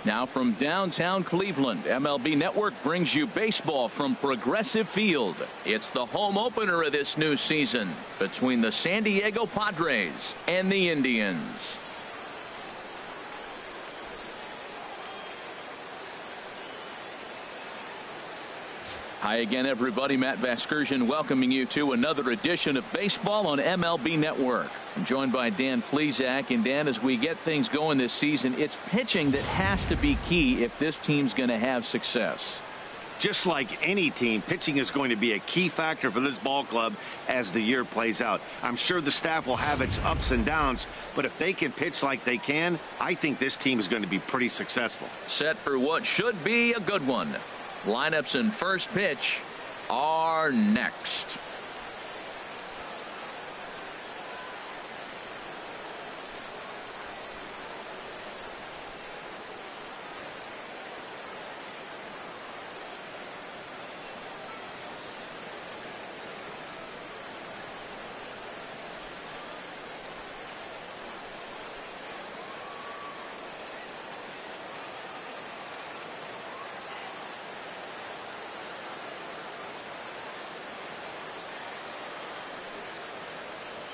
Now from downtown Cleveland, MLB Network brings you baseball from Progressive Field. It's the home opener of this new season between the San Diego Padres and the Indians. Hi again, everybody. Matt Vasgersian welcoming you to another edition of Baseball on MLB Network. I'm joined by Dan Plesac. And Dan, as we get things going this season, it's pitching that has to be key if this team's going to have success. Just like any team, pitching is going to be a key factor for this ball club as the year plays out. I'm sure the staff will have its ups and downs, but if they can pitch like they can, I think this team is going to be pretty successful. Set for what should be a good one. Lineups and first pitch are next.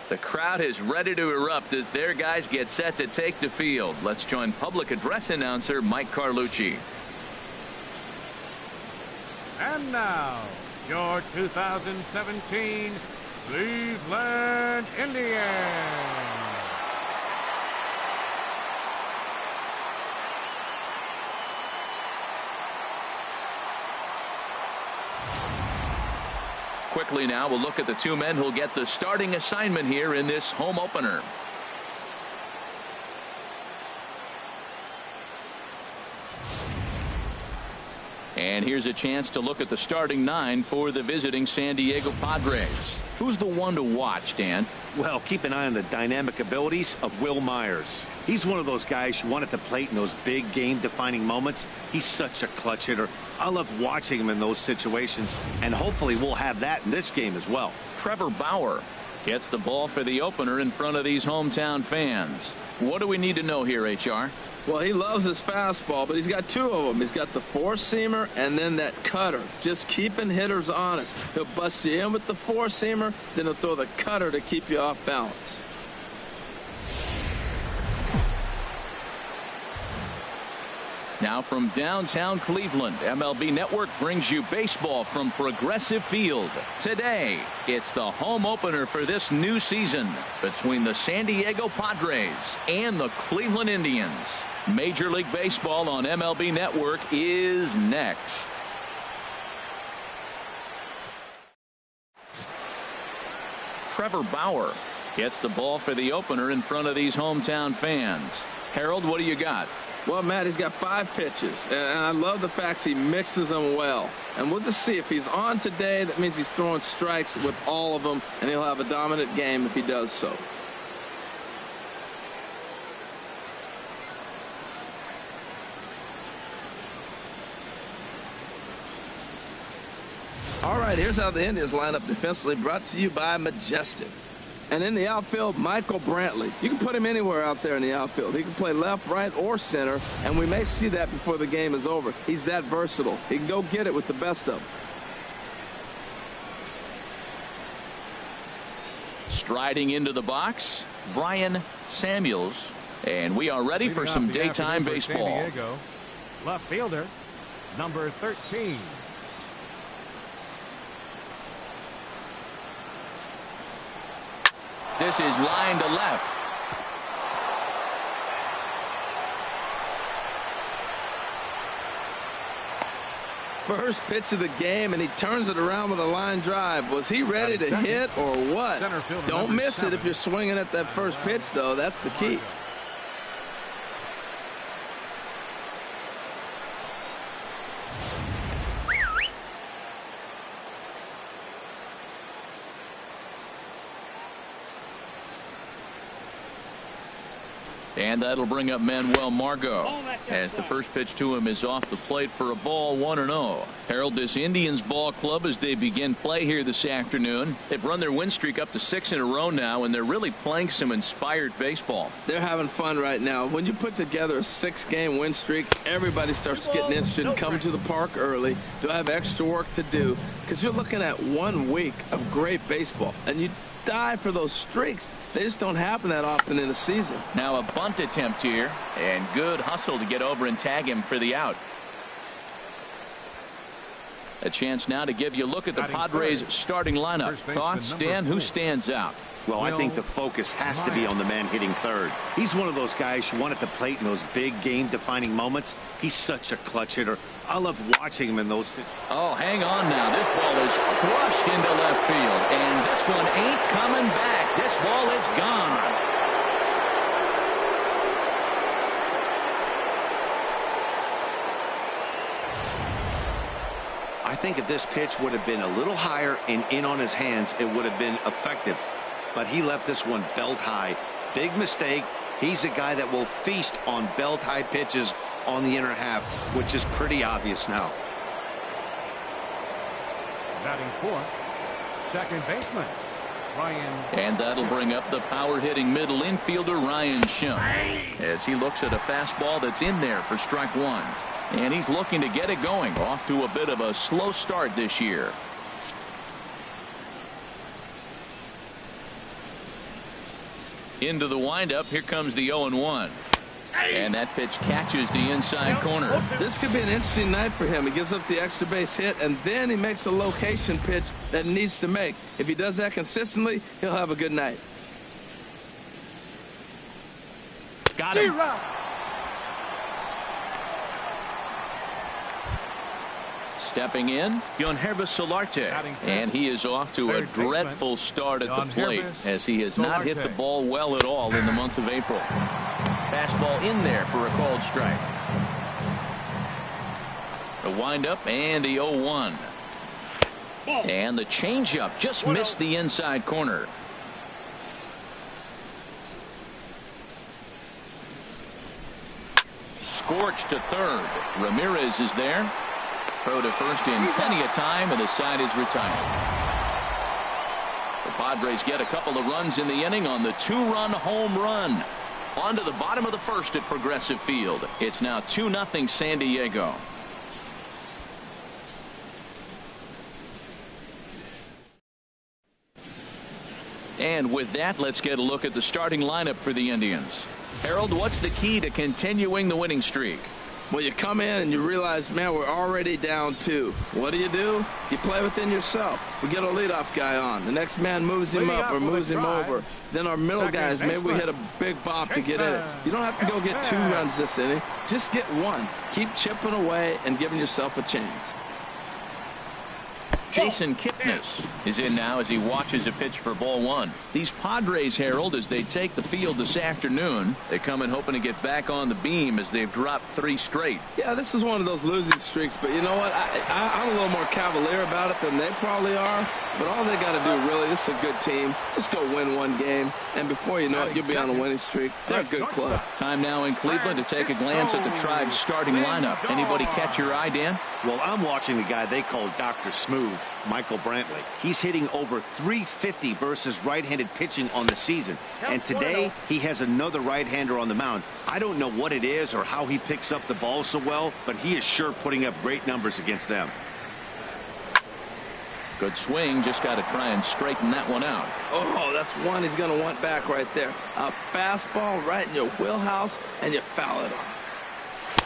The crowd is ready to erupt as their guys get set to take the field. Let's join public address announcer Mike Carlucci. And now, your 2017 Cleveland Indians. Quickly now, we'll look at the two men who'll get the starting assignment here in this home opener. And here's a chance to look at the starting nine for the visiting San Diego Padres. Who's the one to watch, Dan? Well, keep an eye on the dynamic abilities of Will Myers. He's one of those guys you want at the plate in those big game-defining moments. He's such a clutch hitter. I love watching him in those situations, and hopefully we'll have that in this game as well. Trevor Bauer gets the ball for the opener in front of these hometown fans. What do we need to know here, HR? Well, he loves his fastball, but he's got two of them. He's got the four-seamer and then that cutter. Just keeping hitters honest. He'll bust you in with the four-seamer, then he'll throw the cutter to keep you off balance. Now from downtown Cleveland, MLB Network brings you baseball from Progressive Field. Today, it's the home opener for this new season between the San Diego Padres and the Cleveland Indians. Major League Baseball on MLB Network is next. Trevor Bauer gets the ball for the opener in front of these hometown fans. Harold, what do you got? Well, Matt, he's got 5 pitches, and I love the fact he mixes them well. And we'll just see if he's on today. That means he's throwing strikes with all of them, and he'll have a dominant game if he does so. All right, here's how the Indians line up defensively, brought to you by Majestic. And in the outfield, Michael Brantley. You can put him anywhere out there in the outfield. He can play left, right, or center, and we may see that before the game is over. He's that versatile. He can go get it with the best of them. Striding into the box, Brian Samuels. And we are ready for some daytime baseball. San Diego, left fielder, number 13. This is line to left. First pitch of the game, and he turns it around with a line drive. Was he ready to hit or what? Don't miss it if you're swinging at that first pitch, though. That's the key. And that'll bring up Manuel Margot as the first pitch to him is off the plate for a ball, 1-0. Harold, this Indians ball club, as they begin play here this afternoon, they've run their win streak up to 6 in a row now, and they're really playing some inspired baseball. They're having fun right now. When you put together a 6-game win streak, everybody starts getting interested in coming to the park early. Do I have extra work to do? Because you're looking at 1 week of great baseball, and you die for those streaks. They just don't happen that often in a season. Now a bunt attempt here, and good hustle to get over and tag him for the out. A chance now to give you a look at the Padres starting lineup. Thoughts, Dan? Who stands out? Well, I think the focus has to be on the man hitting third. He's one of those guys you want at the plate in those big game-defining moments. He's such a clutch hitter. I love watching him in those. Oh, hang on now. This ball is crushed into left field, and this one ain't coming back. This ball is gone. I think if this pitch would have been a little higher and in on his hands, it would have been effective. But he left this one belt high. Big mistake. He's a guy that will feast on belt high pitches on the inner half, which is pretty obvious now. Batting fourth, second baseman, Ryan. And that'll bring up the power-hitting middle infielder Ryan Shum as he looks at a fastball that's in there for strike one. And he's looking to get it going. Off to a bit of a slow start this year. Into the windup. Here comes the 0-1. And that pitch catches the inside corner. This could be an interesting night for him. He gives up the extra base hit, and then he makes a location pitch that he needs to make. If he does that consistently, he'll have a good night. Got him. Stepping in, Yonhervis Solarte, and he is off to a dreadful start at the plate as he has not hit the ball well at all in the month of April. Fastball in there for a called strike. The windup and the 0-1. And the changeup just missed the inside corner. Scorched to third. Ramirez is there. Throw to first in plenty of time, and the side is retired. The Padres get a couple of runs in the inning on the 2-run home run. On to the bottom of the first at Progressive Field. It's now 2-0 San Diego. And with that, let's get a look at the starting lineup for the Indians. Harold, what's the key to continuing the winning streak? Well, you come in and you realize, man, we're already down 2. What do? You play within yourself. We get a leadoff guy on. The next man moves him up or moves him over. Then our middle guys, maybe we hit a big bop to get in. You don't have to go get 2 runs this inning. Just get 1. Keep chipping away and giving yourself a chance. Jason Kipnis is in now as he watches a pitch for ball 1. These Padres, Harold, as they take the field this afternoon, they come in hoping to get back on the beam as they've dropped 3 straight. Yeah, this is one of those losing streaks, but you know what? I'm a little more cavalier about it than they probably are. But all they got to do, really, this is a good team. Just go win 1 game, and before you know it, you'll be on a winning streak. They're a good club. Time now in Cleveland to take a glance at the Tribe's starting lineup. Anybody catch your eye, Dan? Well, I'm watching the guy they call Dr. Smooth, Michael Brantley. He's hitting over .350 versus right-handed pitching on the season. And today, he has another right-hander on the mound. I don't know what it is or how he picks up the ball so well, but he is sure putting up great numbers against them. Good swing. Just got to try and straighten that one out. Oh, that's one he's going to want back right there. A fastball right in your wheelhouse, and you foul it off.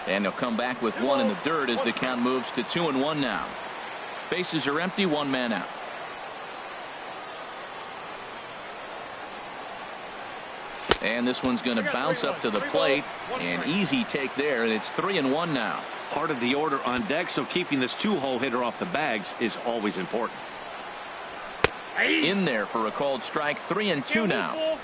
And he'll come back with 1 in the dirt as the count moves to 2-1 now. Bases are empty, 1 man out. And this one's going to bounce up to the plate. An easy take there, and it's 3-1 now. Part of the order on deck, so keeping this 2-hole hitter off the bags is always important. In there for a called strike. 3-2 now.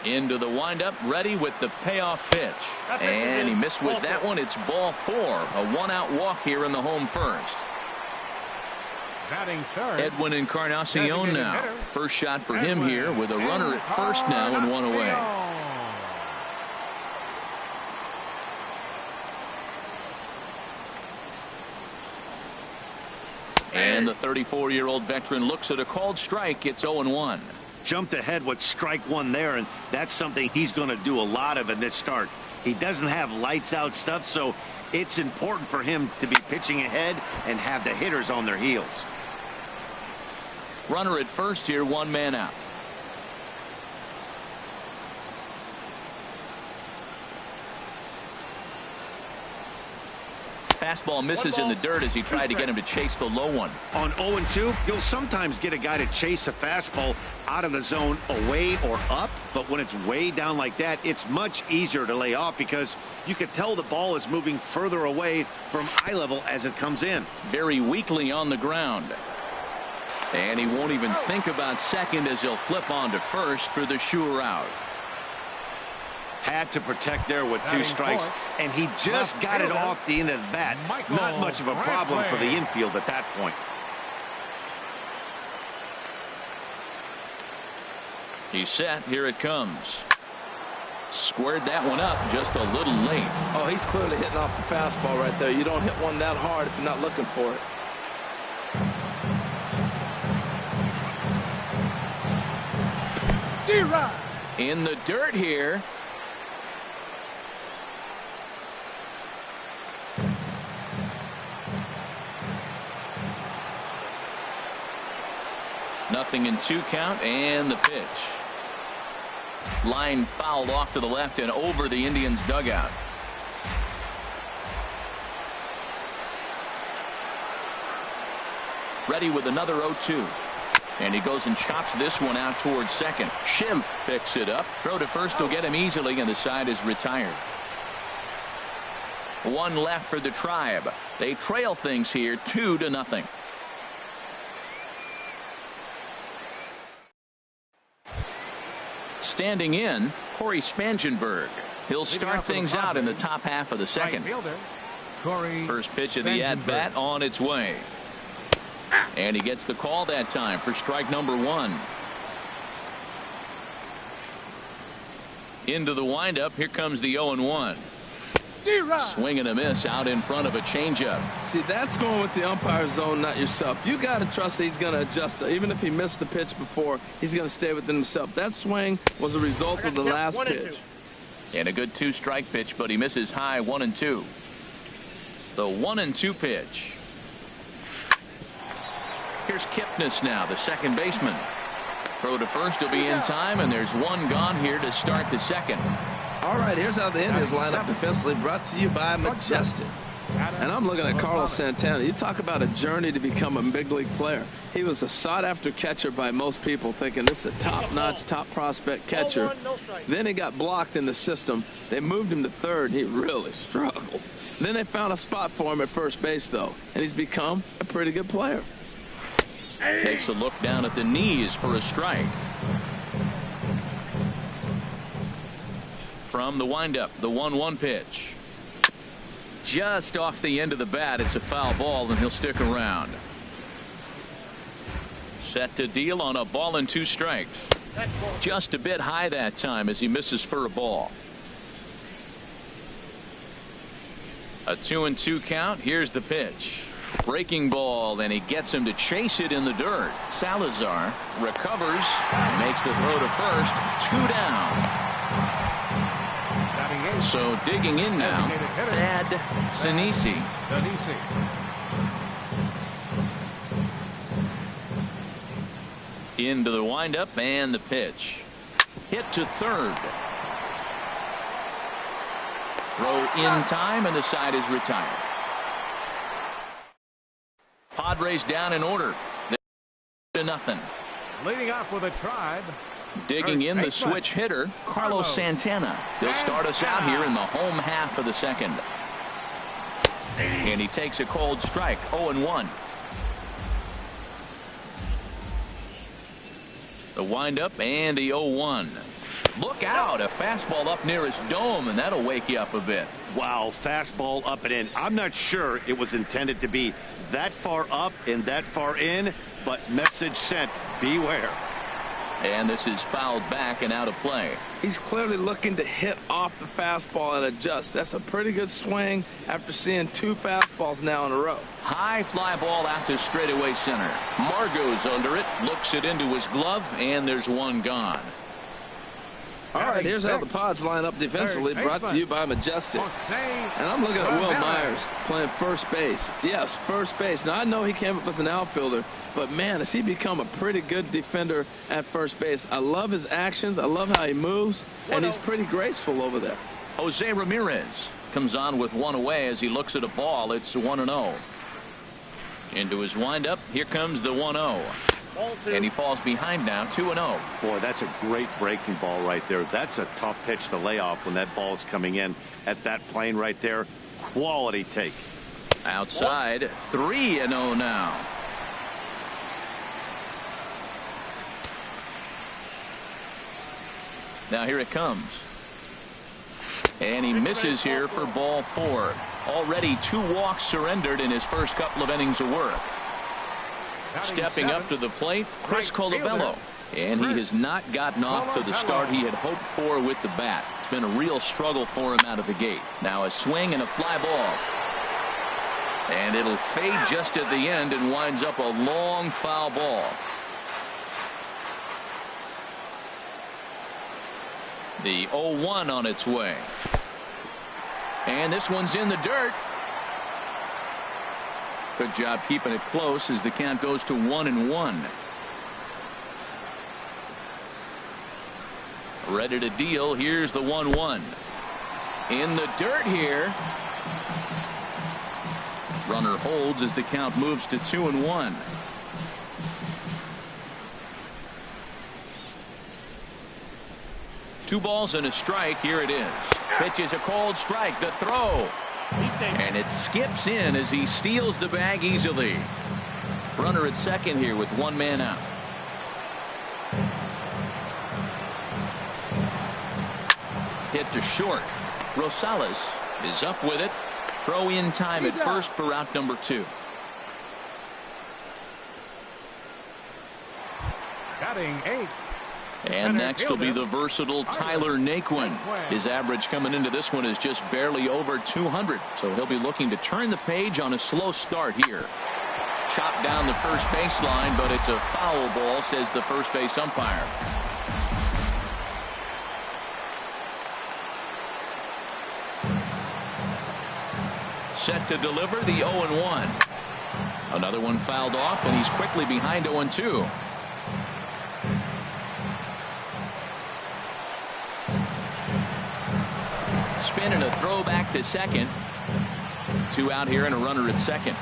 Into the windup, ready with the payoff pitch. And he missed with that one. It's ball 4. A 1-out walk here in the home first. Batting third. Edwin Encarnacion now. First shot for him here with a runner at first now and one away. And the 34-year-old veteran looks at a called strike. It's 0-1. Jumped ahead with strike one there, and that's something he's going to do a lot of in this start. He doesn't have lights out stuff, so it's important for him to be pitching ahead and have the hitters on their heels. Runner at first here, one man out. Fastball misses in the dirt as he tried to get him to chase the low one. On 0-2, you'll sometimes get a guy to chase a fastball out of the zone away or up, but when it's way down like that, it's much easier to lay off because you can tell the ball is moving further away from eye level as it comes in. Very weakly on the ground. And he won't even think about second as he'll flip on to first for the sure out. Had to protect there with two strikes, and he just got it off the end of the bat. Not much of a problem for the infield at that point. He's set. Here it comes. Squared that one up just a little late. Oh, he's clearly hitting off the fastball right there. You don't hit one that hard if you're not looking for it. In the dirt here. Nothing in 2 count, and the pitch. Line fouled off to the left and over the Indians dugout. Ready with another 0-2. And he goes and chops this one out towards second. Schimpf picks it up. Throw to first will get him easily, and the side is retired. One left for the Tribe. They trail things here 2-0. Standing in, Corey Spangenberg. He'll start things out in the top half of the second. First pitch of the at-bat on its way. And he gets the call that time for strike number 1. Into the windup. Here comes the 0-1. Swing and a miss out in front of a changeup. See, that's going with the umpire zone, not yourself. You got to trust that he's going to adjust. Even if he missed the pitch before, he's going to stay within himself. That swing was a result of the last pitch. And a good 2-strike pitch, but he misses high 1-2. The 1-2 pitch. Here's Kipnis now, the second baseman. Throw to first will be in time, and there's one gone here to start the second. All right, here's how the Indians line up defensively, brought to you by Majestic. And I'm looking at Carlos Santana. You talk about a journey to become a big league player. He was a sought-after catcher by most people, thinking this is a top-notch, top prospect catcher. Then he got blocked in the system. They moved him to third. He really struggled. Then they found a spot for him at first base, though, and he's become a pretty good player. Takes a look down at the knees for a strike. From the windup, the 1-1 pitch. Just off the end of the bat. It's a foul ball, and he'll stick around. Set to deal on a ball and 2 strikes. Just a bit high that time as he misses for a ball. A 2-2 count. Here's the pitch. Breaking ball, and he gets him to chase it in the dirt. Salazar recovers, makes the throw to first. 2 down. So digging in now, Thad Sinisi. Into the windup and the pitch. Hit to third. Throw in time, and the side is retired. Padres down in order. 2-0. Leading off with a Tribe. Digging in the switch hitter, Carlos Santana. They'll start us out here in the home half of the second. And he takes a cold strike, 0-1. The windup and the 0-1. Look out, a fastball up near his dome, and that'll wake you up a bit. Wow, fastball up and in. I'm not sure it was intended to be that far up and that far in, but message sent, beware. And this is fouled back and out of play. He's clearly looking to hit off the fastball and adjust. That's a pretty good swing after seeing 2 fastballs now in a row. High fly ball out to straightaway center. Margot's under it, looks it into his glove, and there's one gone. All right, here's how the Padres line up defensively, brought to you by Majestic. And I'm looking at Will Myers playing first base. Yes, first base. Now, I know he came up as an outfielder, but, man, has he become a pretty good defender at first base. I love his actions. I love how he moves, and he's pretty graceful over there. Jose Ramirez comes on with one away as he looks at a ball. It's 1-0. Into his windup, here comes the 1-0. And he falls behind now, 2-0. Boy, that's a great breaking ball right there. That's a tough pitch to lay off when that ball's coming in at that plane right there. Quality take. Outside, 3-0 now. Now here it comes. And he misses here for ball 4. Already 2 walks surrendered in his first couple of innings of work. Stepping up to the plate, Chris Colabello. And he has not gotten off to the start he had hoped for with the bat. It's been a real struggle for him out of the gate. Now a swing and a fly ball. And it'll fade just at the end and winds up a long foul ball. The 0-1 on its way. And this one's in the dirt. Good job keeping it close as the count goes to 1-1. Ready to deal. Here's the 1-1. In the dirt here. Runner holds as the count moves to 2-1. Two balls and a strike. Here it is. Pitch is a cold strike. The throw. And it skips in as he steals the bag easily. Runner at second here with 1 man out. Hit to short. Rosales is up with it. Throw in time at first for out number 2. Batting 8. And next will be the versatile Tyler Naquin. His average coming into this one is just barely over 200. So he'll be looking to turn the page on a slow start here. Chopped down the first baseline, but it's a foul ball, says the first base umpire. Set to deliver the 0-1. Another one fouled off, and he's quickly behind 0-2. Spin and a throw back to second. 2 out here and a runner at second.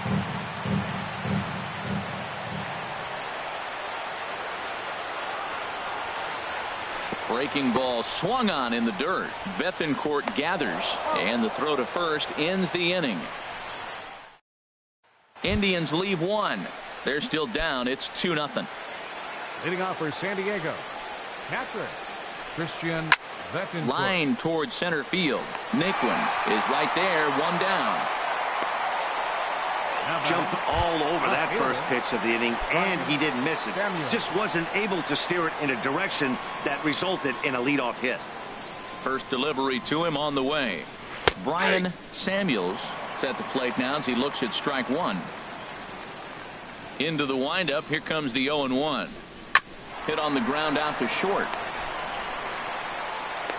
Breaking ball swung on in the dirt. Bethencourt gathers, and the throw to first ends the inning. Indians leave 1. They're still down. It's 2-0. Leading off for San Diego, catcher Christian Bethencourt. Line towards center field. Naquin is right there, 1 down. Jumped all over that first pitch of the inning, and he didn't miss it. Just wasn't able to steer it in a direction that resulted in a leadoff hit. First delivery to him on the way. Brian Samuels is at the plate now as he looks at strike 1. Into the windup. Here comes the 0-1. Hit on the ground out to short.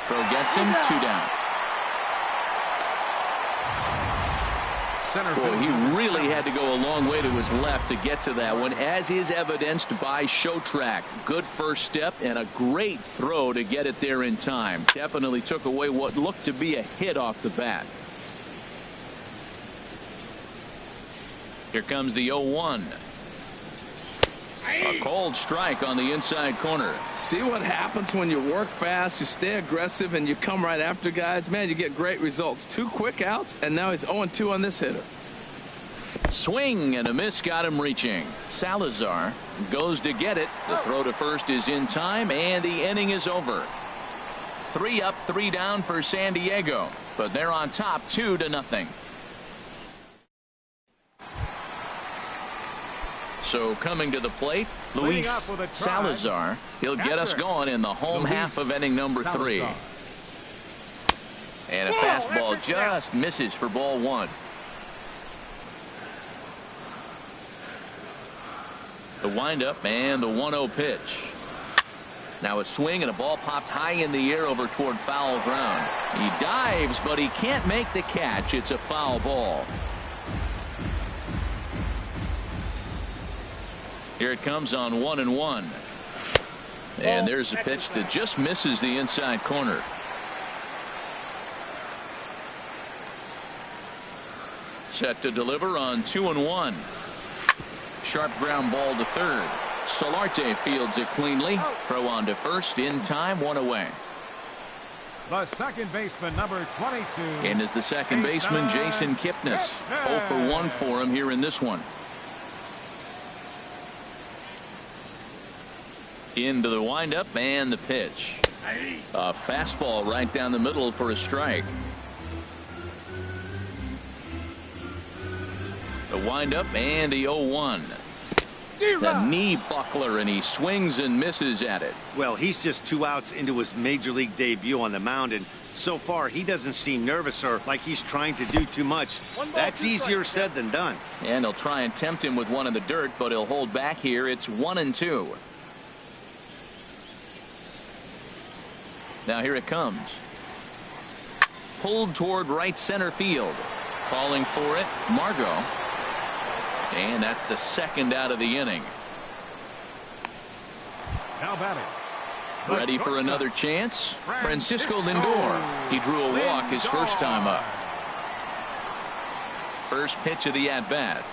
Throw gets him, 2 down. Boy, he really had to go a long way to his left to get to that one, as is evidenced by Showtrack. Good first step and a great throw to get it there in time. Definitely took away what looked to be a hit off the bat. Here comes the 0-1. A cold strike on the inside corner. See what happens when you work fast, you stay aggressive, and you come right after guys. Man, you get great results. 2 quick outs, and now he's 0-2 on this hitter. Swing and a miss got him reaching. Salazar goes to get it. The throw to first is in time, and the inning is over. 3 up, 3 down for San Diego, but they're on top 2-0. So coming to the plate, Luis Salazar. He'll get us going in the home half of inning number 3. And a fastball just misses for ball 1. The windup and the 1-0 pitch. Now a swing and a ball popped high in the air over toward foul ground. He dives, but he can't make the catch. It's a foul ball. Here it comes on 1-1. And there's a pitch that just misses the inside corner. Set to deliver on 2-1. Sharp ground ball to third. Solarte fields it cleanly. Throw on to first in time, 1 away. The second baseman, number 22. And is the second baseman, Jason Kipnis. 0 for 1 for him here in this one. Into the windup and the pitch. A fastball right down the middle for a strike. The windup and the 0-1. The knee buckler, and he swings and misses at it. Well, he's just 2 outs into his major league debut on the mound, and so far he doesn't seem nervous or like he's trying to do too much. That's easier said than done. And he'll try and tempt him with one in the dirt, but he'll hold back here. It's 1-2. Now here it comes. Pulled toward right center field. Calling for it, Margot. And that's the second out of the inning. Now batting. Ready for another chance? Francisco Lindor. He drew a walk his first time up. First pitch of the at-bat.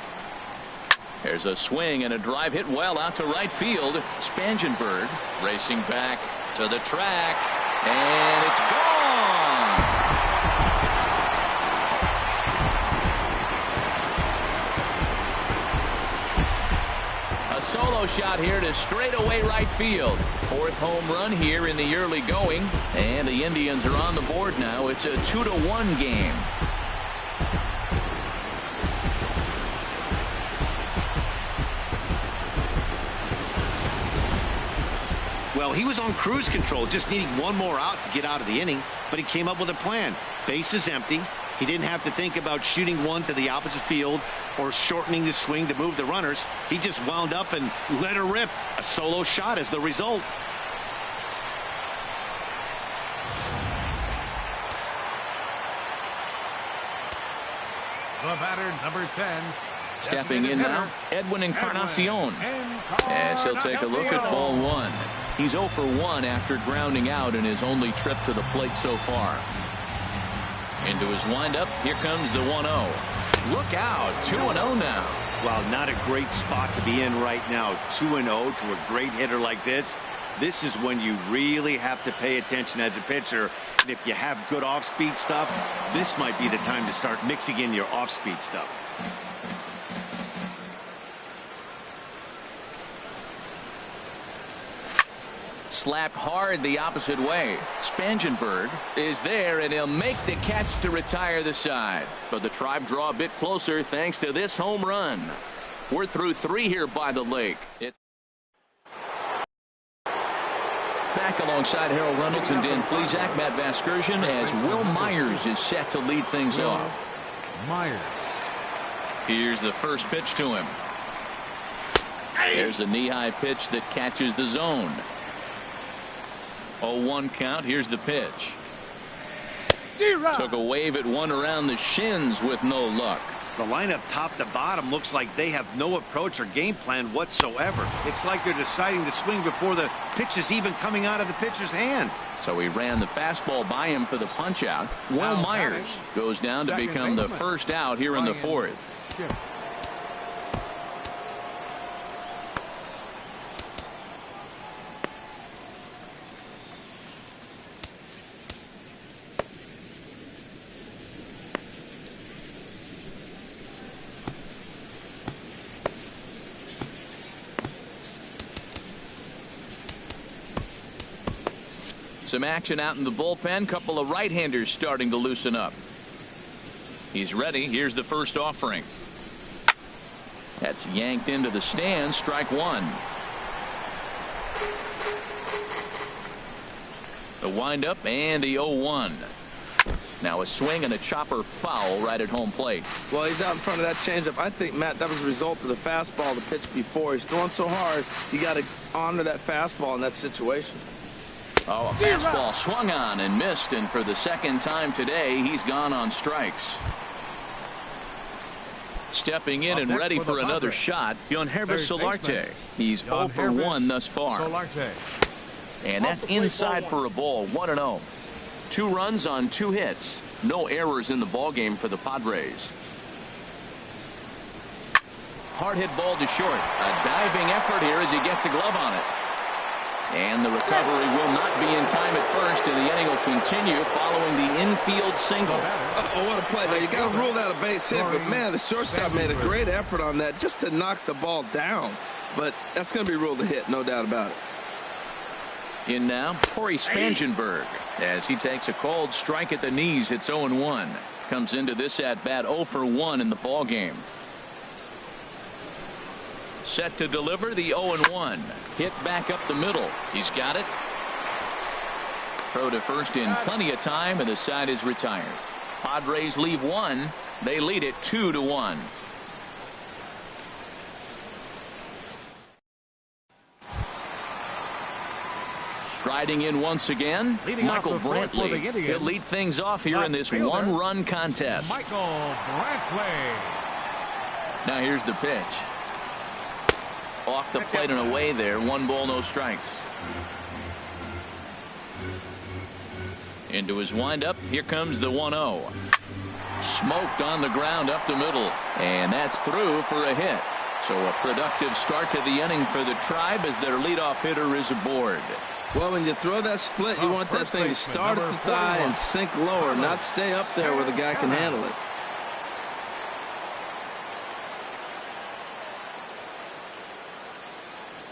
There's a swing and a drive hit well out to right field. Spangenberg racing back to the track. And it's gone. A solo shot here to straightaway right field. 4th home run here in the early going. And the Indians are on the board now. It's a 2-1 game. Well, he was on cruise control, just needing one more out to get out of the inning, but he came up with a plan. Base is empty. He didn't have to think about shooting one to the opposite field or shortening the swing to move the runners. He just wound up and let her rip. A solo shot is the result. The batter, number 10. Stepping in now, Edwin Encarnacion. As he'll take a look at ball 1. He's 0 for 1 after grounding out in his only trip to the plate so far. Into his windup, here comes the 1-0. Look out, 2-0 now. Well, not a great spot to be in right now. 2-0 to a great hitter like this. This is when you really have to pay attention as a pitcher. And if you have good off-speed stuff, this might be the time to start mixing in your off-speed stuff. Slapped hard the opposite way. Spangenberg is there, and he'll make the catch to retire the side. But the Tribe draw a bit closer thanks to this home run. We're through 3 here by the lake. Back alongside Harold Reynolds and Dan Plesac, Matt Vasgersian, as Will Myers is set to lead things off. Myers. Here's the first pitch to him. There's a knee-high pitch that catches the zone. 0-1 count. Here's the pitch. Took a wave at one around the shins with no luck. The lineup top to bottom looks like they have no approach or game plan whatsoever. It's like they're deciding to swing before the pitch is even coming out of the pitcher's hand. So he ran the fastball by him for the punch out. Will Myers goes down to become the first out here in the 4th. Some action out in the bullpen. Couple of right-handers starting to loosen up. He's ready. Here's the first offering. That's yanked into the stands. Strike one. The windup and the 0-1. Now a swing and a chopper foul right at home plate. Well, he's out in front of that changeup. I think, Matt, that was a result of the fastball the pitch before. He's throwing so hard, you got to honor that fastball in that situation. Oh, a fastball swung on and missed, and for the second time today, he's gone on strikes. Stepping in and ready for another shot, Yohannes Solarte. He's 0 for 1 thus far. And that's inside for a ball, 1-0. 2 runs on 2 hits. No errors in the ballgame for the Padres. Hard hit ball to short. A diving effort here as he gets a glove on it. And the recovery will not be in time at first, and the inning will continue following the infield single. Oh, what a play. Now, you got to rule out a base hit, but, man, the shortstop made a great effort on that just to knock the ball down. But that's going to be ruled a hit, no doubt about it. In now, Corey Spangenberg, as he takes a cold strike at the knees. It's 0-1. Comes into this at-bat 0 for 1 in the ballgame. Set to deliver the 0-1. Hit back up the middle. He's got it. Throw to first in plenty of time, and the side is retired. Padres leave 1. They lead it 2-1. Striding in once again, Michael Brantley. He'll lead things off here in this one-run contest. Michael Brantley. Now here's the pitch. Off the plate and away there. 1 ball, no strikes. Into his windup. Here comes the 1-0. Smoked on the ground up the middle. And that's through for a hit. So a productive start to the inning for the Tribe as their leadoff hitter is aboard. Well, when you throw that split, you want that thing to start at the thigh and sink lower, not stay up there where the guy can handle it.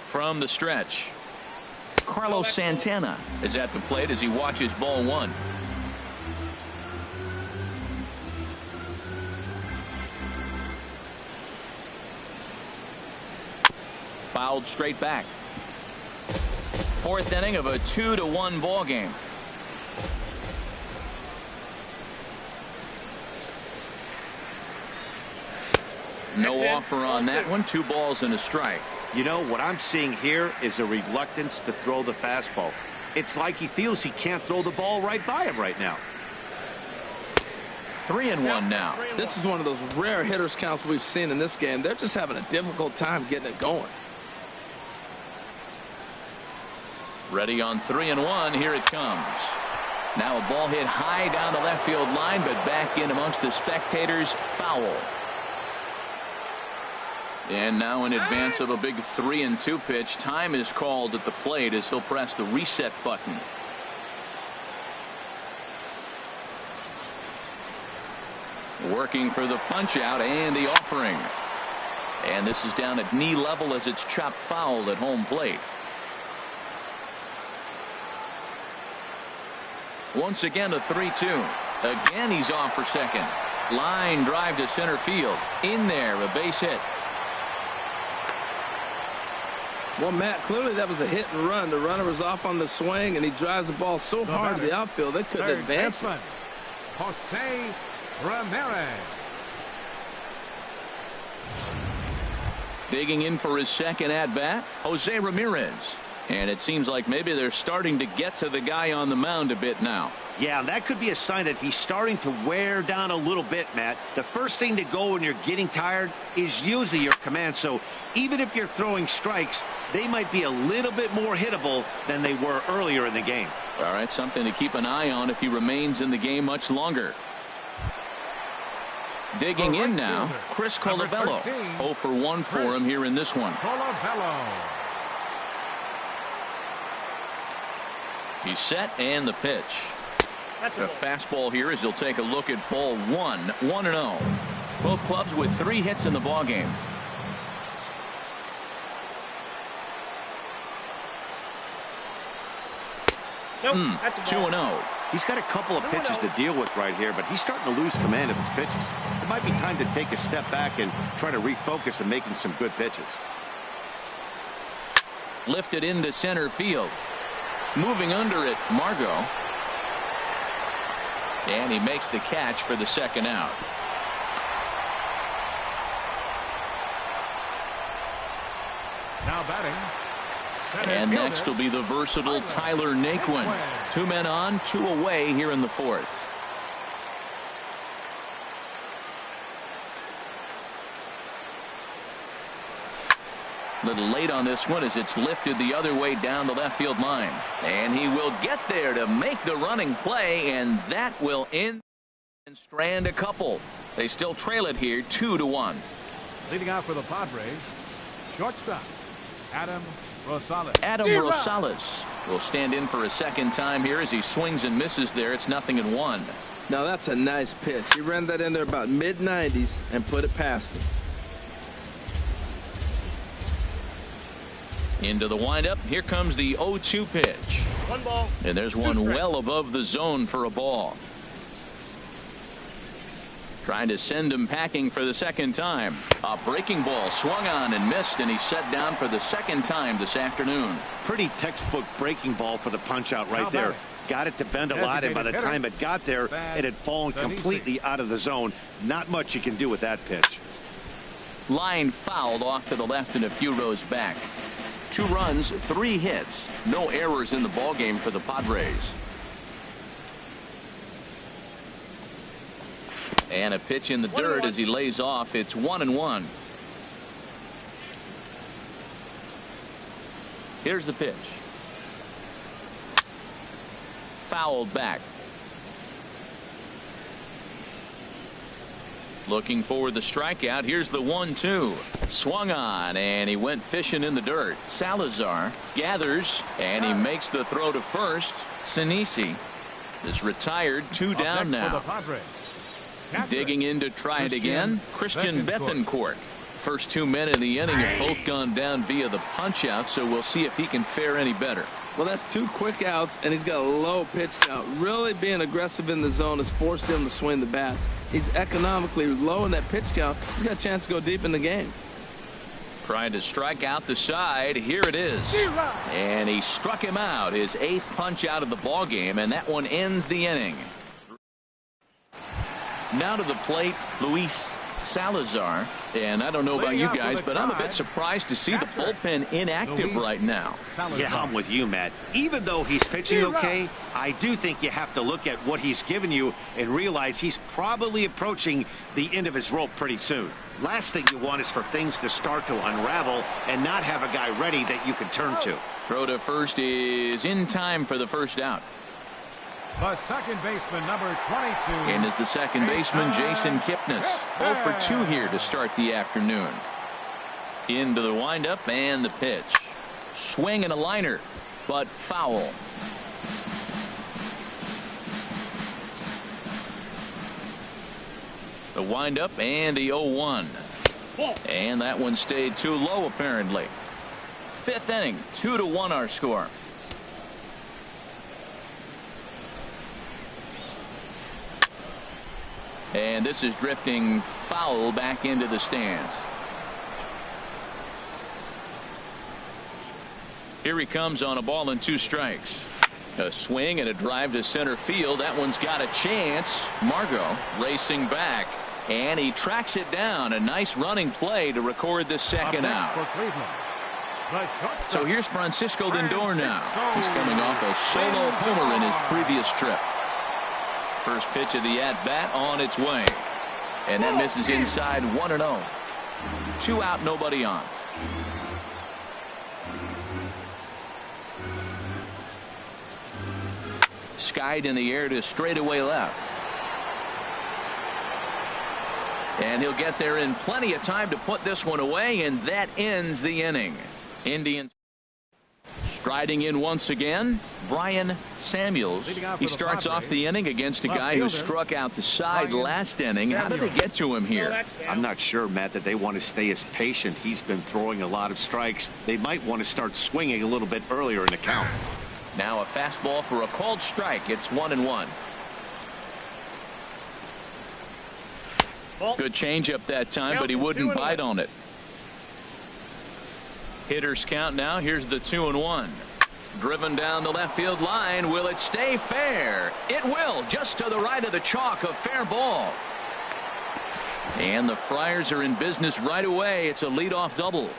From the stretch, Carlos Santana is at the plate as he watches ball 1. Fouled straight back. 4th inning of a 2-1 ball game. No offer on that one. 2 balls and a strike. You know, what I'm seeing here is a reluctance to throw the fastball. It's like he feels he can't throw the ball right by him right now. 3-1 now. This is one of those rare hitters counts we've seen in this game. They're just having a difficult time getting it going. Ready on 3-1. Here it comes. Now a ball hit high down the left field line, but back in amongst the spectators. Foul. And now in advance of a big 3-2 pitch, time is called at the plate as he'll press the reset button. Working for the punch out and the offering. And this is down at knee level as it's chopped foul at home plate. Once again a 3-2. Again he's off for second. Line drive to center field. In there, a base hit. Well, Matt, clearly that was a hit and run. The runner was off on the swing, and he drives the ball so hard to the outfield they couldn't advance it. Jose Ramirez. Digging in for his second at-bat, Jose Ramirez. And it seems like maybe they're starting to get to the guy on the mound a bit now. Yeah, that could be a sign that he's starting to wear down a little bit, Matt. The first thing to go when you're getting tired is usually your command. So even if you're throwing strikes, they might be a little bit more hittable than they were earlier in the game. All right, something to keep an eye on if he remains in the game much longer. Digging in now, Chris Colabello. 0 for 1 for him here in this one. He's set and the pitch. A fastball here as he'll take a look at ball 1. 1-0. Both clubs with 3 hits in the ballgame. 2-0. He's got a couple of pitches to deal with right here, but he's starting to lose command of his pitches. It might be time to take a step back and try to refocus on making some good pitches. Lifted into center field. Moving under it, Margot. And he makes the catch for the second out. Now batting. And next will be the versatile Tyler Naquin. 2 men on, 2 away here in the fourth. Little late on this one as it's lifted the other way down the left field line. And he will get there to make the running play, and that will end and strand a couple. They still trail it here 2-1. Leading out for the Padres, shortstop Adam Rosales. Adam Rosales will stand in for a second time here as he swings and misses there. It's 0-1. Now that's a nice pitch. He ran that in there about mid-90s and put it past him. Into the windup. Here comes the 0-2 pitch. 1 ball. And there's one well above the zone for a ball. Trying to send him packing for the second time. A breaking ball swung on and missed, and he's set down for the second time this afternoon. Pretty textbook breaking ball for the punch out right there. Got it to bend a lot, and by the time it got there, it had fallen completely out of the zone. Not much you can do with that pitch. Line fouled off to the left and a few rows back. 2 runs, 3 hits. No errors in the ballgame for the Padres. And a pitch in the dirt as he lays off. It's 1-1. Here's the pitch. Fouled back. Looking for the strikeout. Here's the 1-2. Swung on, and he went fishing in the dirt. Salazar gathers, and he makes the throw to first. Sinisi is retired. 2 down now. Digging in to try it again. Christian Bethancourt. First 2 men in the inning have both gone down via the punch out, so we'll see if he can fare any better. Well, that's 2 quick outs, and he's got a low pitch count. Really being aggressive in the zone has forced him to swing the bats. He's economically low in that pitch count. He's got a chance to go deep in the game. Trying to strike out the side. Here it is. And he struck him out. His 8th punch out of the ball game, and that one ends the inning. Now to the plate, Luis Salazar. And I don't know about you guys, but I'm a bit surprised to see the bullpen inactive right now. Yeah, I'm with you, Matt. Even though he's pitching okay, I do think you have to look at what he's given you and realize he's probably approaching the end of his rope pretty soon. Last thing you want is for things to start to unravel and not have a guy ready that you can turn to. Throw to first is in time for the first out. The second baseman, number 22. And is the second baseman, Jason Kipnis. 0 for 2 here to start the afternoon. Into the windup and the pitch. Swing and a liner, but foul. The windup and the 0-1. And that one stayed too low apparently. 5th inning, 2-1 our score. And this is drifting foul back into the stands. Here he comes on a ball and 2 strikes. A swing and a drive to center field. That one's got a chance. Margot racing back, and he tracks it down. A nice running play to record the second out. So here's Francisco Lindor now. He's coming off a solo homer in his previous trip. First pitch of the at-bat on its way. And that misses inside. 1-0. 2 out, nobody on. Skied in the air to straightaway left. And he'll get there in plenty of time to put this one away, and that ends the inning. Indians striding in once again, Brian Samuels. He starts off the inning against a guy who struck out the side last inning. How did they get to him here? I'm not sure, Matt, that they want to stay as patient. He's been throwing a lot of strikes. They might want to start swinging a little bit earlier in the count. Now a fastball for a called strike. It's 1-1. Good changeup that time, but he wouldn't bite on it. Hitters count now. Here's the 2-1. Driven down the left field line. Will it stay fair? It will, just to the right of the chalk. A fair ball. And the Friars are in business right away. It's a leadoff double.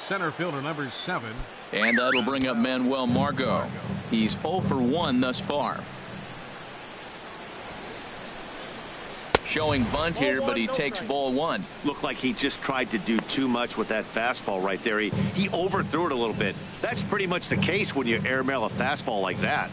Center fielder number 7. And that'll bring up Manuel Margot. He's 0 for 1 thus far. Showing bunt here, but he takes ball 1. Looked like he just tried to do too much with that fastball right there. He overthrew it a little bit. That's pretty much the case when you airmail a fastball like that.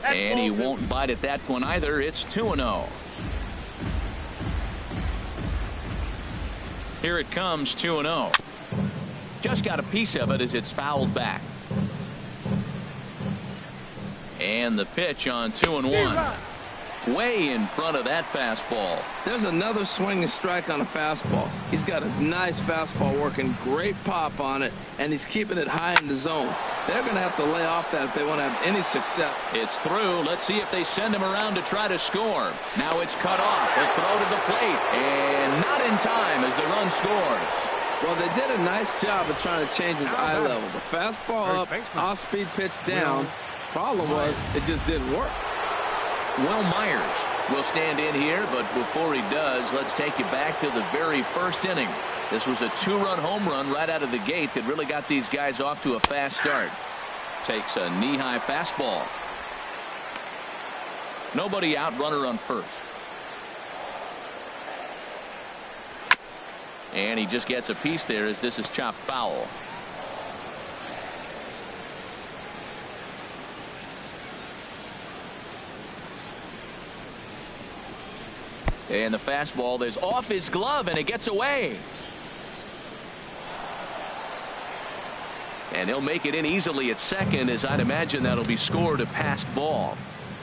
And he won't bite at that one either. It's 2-0. Here it comes, 2-0. Just got a piece of it as it's fouled back. And the pitch on 2-1. Way in front of that fastball. There's another swinging strike on a fastball. He's got a nice fastball working, great pop on it, and he's keeping it high in the zone. They're going to have to lay off that if they want to have any success. It's through. Let's see if they send him around to try to score. Now it's cut off. A throw to the plate, and not in time as the run scores. Well, they did a nice job of trying to change his eye level. The fastball up, off-speed pitch down. Problem was, it just didn't work. Will Myers will stand in here, but before he does, let's take you back to the very first inning. This was a 2-run home run right out of the gate that really got these guys off to a fast start. Takes a knee-high fastball. Nobody out, runner on first. And he just gets a piece there as this is chopped foul. And the fastball is off his glove, and it gets away. And he'll make it in easily at second, as I'd imagine that'll be scored a passed ball.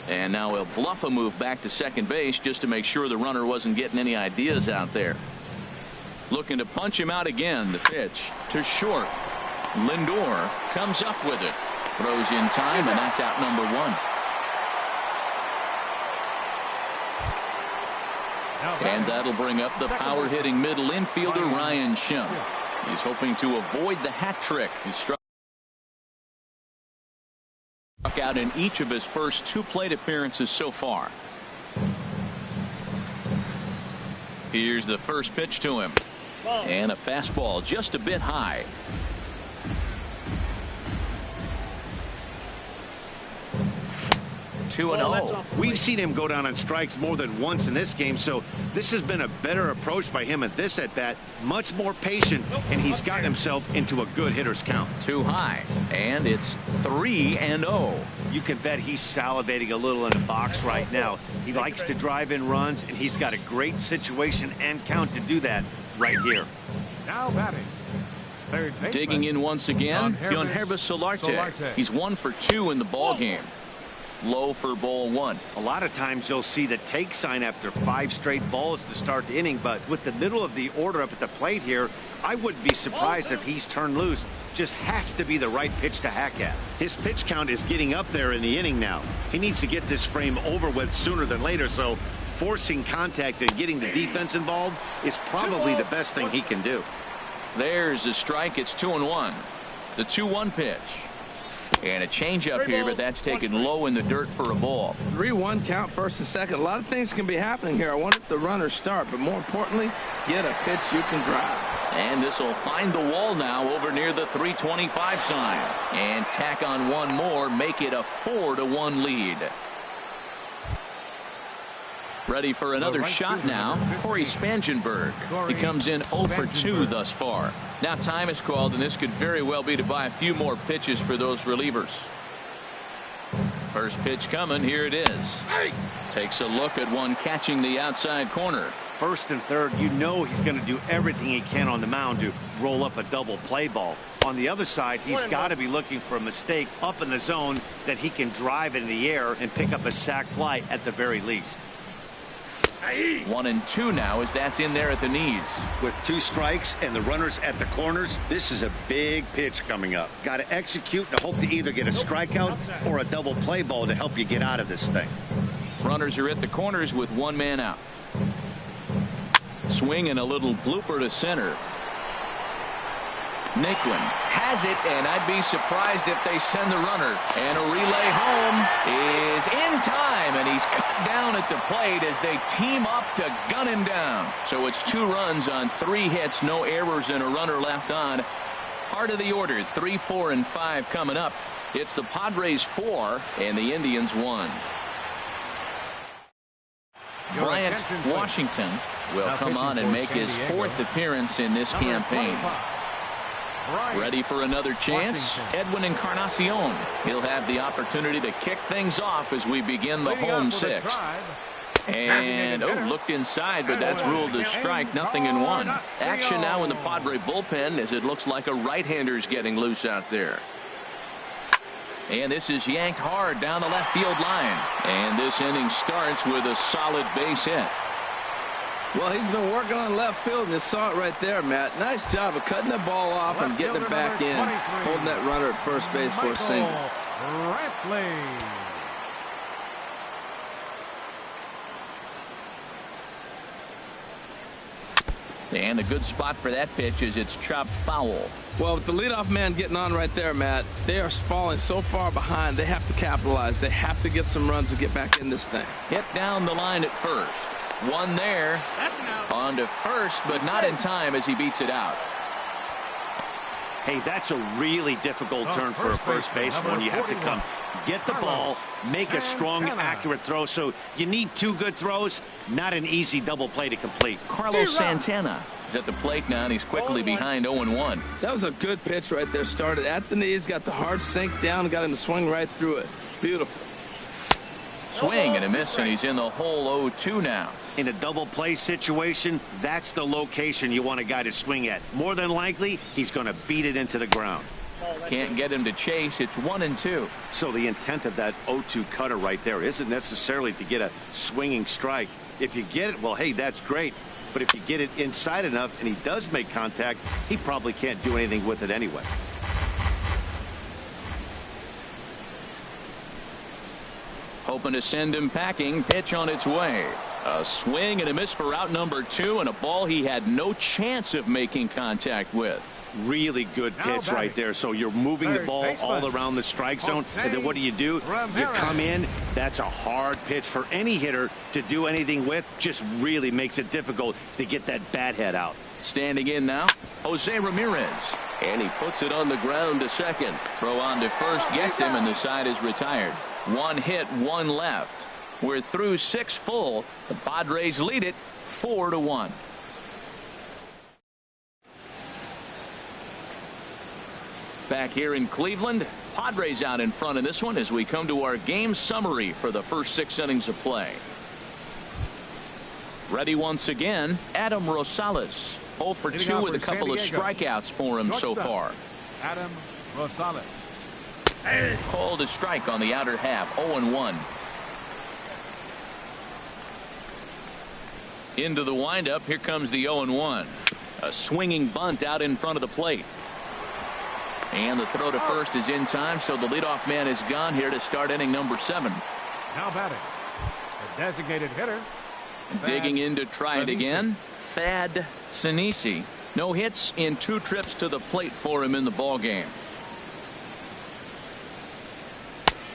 And now he'll bluff a move back to second base just to make sure the runner wasn't getting any ideas out there. Looking to punch him out again. The pitch to short. Lindor comes up with it. Throws in time, and that's out number 1. And that'll bring up the power-hitting middle infielder Ryan Schimpf. He's hoping to avoid the hat trick. He struck out in each of his first 2 plate appearances so far. Here's the first pitch to him. And a fastball just a bit high. We've seen him go down on strikes more than once in this game, so this has been a better approach by him at this at-bat. Much more patient, and he's gotten himself into a good hitter's count. Too high, and it's 3-0. You can bet he's salivating a little in the box right now. He likes to drive in runs, and he's got a great situation and count to do that right here. Now batting. Digging in once again, Yohannes Solarte. He's 1 for 2 in the ball game. Low for ball 1. A lot of times you'll see the take sign after 5 straight balls to start the inning, but with the middle of the order up at the plate here, I wouldn't be surprised if he's turned loose. Just has to be the right pitch to hack at. His pitch count is getting up there in the inning now. He needs to get this frame over with sooner than later, so forcing contact and getting the defense involved is probably the best thing he can do. There's a strike. It's 2-1. The 2-1 pitch. And a changeup here, but that's taken low in the dirt for a ball. 3-1 count, first and second. A lot of things can be happening here. I want the runner start, but more importantly, get a pitch you can drive. And this will find the wall now over near the 325 sign. And tack on one more, make it a 4-1 lead. Ready for another shot now. Corey Spangenberg. He comes in 0 for 2 thus far. Now time is called, and this could very well be to buy a few more pitches for those relievers. First pitch coming. Here it is. Takes a look at one catching the outside corner. First and third, you know he's going to do everything he can on the mound to roll up a double play ball. On the other side, he's got to be looking for a mistake up in the zone that he can drive in the air and pick up a sac fly at the very least. 1-2 now as that's in there at the knees. With 2 strikes and the runners at the corners, this is a big pitch coming up. Got to execute and hope to either get a strikeout or a double play ball to help you get out of this thing. Runners are at the corners with 1 man out. Swing and a little blooper to center. Naquin has it, and I'd be surprised if they send the runner. And a relay home is in time, and he's cut down at the plate as they team up to gun him down. So it's 2 runs on 3 hits, no errors, and a runner left on. Heart of the order, 3, 4, and 5 coming up. It's the Padres 4 and the Indians 1. Bryant Washington will come on and make his 4th appearance in this campaign. Ready for another chance? Edwin Encarnacion. He'll have the opportunity to kick things off as we begin the home 6th. And, looked inside, but that's ruled a strike, nothing in 1. Action now in the Padre bullpen as it looks like a right-hander's getting loose out there. And this is yanked hard down the left field line. And this inning starts with a solid base hit. Well, he's been working on left field, and you saw it right there, Matt. Nice job of cutting the ball off and getting it back in, holding that runner at first base for a single. And a good spot for that pitch is it's chopped foul. Well, with the leadoff man getting on right there, Matt, they are falling so far behind. They have to capitalize. They have to get some runs to get back in this thing. Hit down the line at first. 1 there. On to first, but not in time as he beats it out. Hey, that's a really difficult turn for a first baseman when you have to come get the ball, make a strong, accurate throw. So you need 2 good throws, not an easy double play to complete. Carlos Santana is at the plate now, and he's quickly behind 0-1. That was a good pitch right there. Started at the knees, got the hard sink down, got him to swing right through it. Beautiful. Swing and a miss, and he's in the hole 0-2 now. In a double play situation, that's the location you want a guy to swing at. More than likely, he's going to beat it into the ground. Can't get him to chase. It's 1-2. So the intent of that 0-2 cutter right there isn't necessarily to get a swinging strike. If you get it, well, hey, that's great. But if you get it inside enough and he does make contact, he probably can't do anything with it anyway. Hoping to send him packing. Pitch on its way. A swing and a miss for out number 2, and a ball he had no chance of making contact with. Really good pitch right there. So you're moving the ball all around the strike zone, and then what do? You come in. That's a hard pitch for any hitter to do anything with. Just really makes it difficult to get that bat head out. Standing in now, Jose Ramirez. And he puts it on the ground to second. Throw on to first gets him, and the side is retired. 1 hit, 1 left. We're through 6 full. The Padres lead it 4-1. Back here in Cleveland, Padres out in front of this one as we come to our game summary for the first 6 innings of play. Ready once again, Adam Rosales. 0 for 2 with a couple of strikeouts for him so far. Adam Rosales. Called a strike on the outer half. 0-1. Into the windup. Here comes the 0-1. A swinging bunt out in front of the plate. And the throw to first is in time, so the leadoff man is gone here to start inning number 7. Now batting, the designated hitter. Digging in to try it again, Thad Sinisi. No hits in 2 trips to the plate for him in the ball game.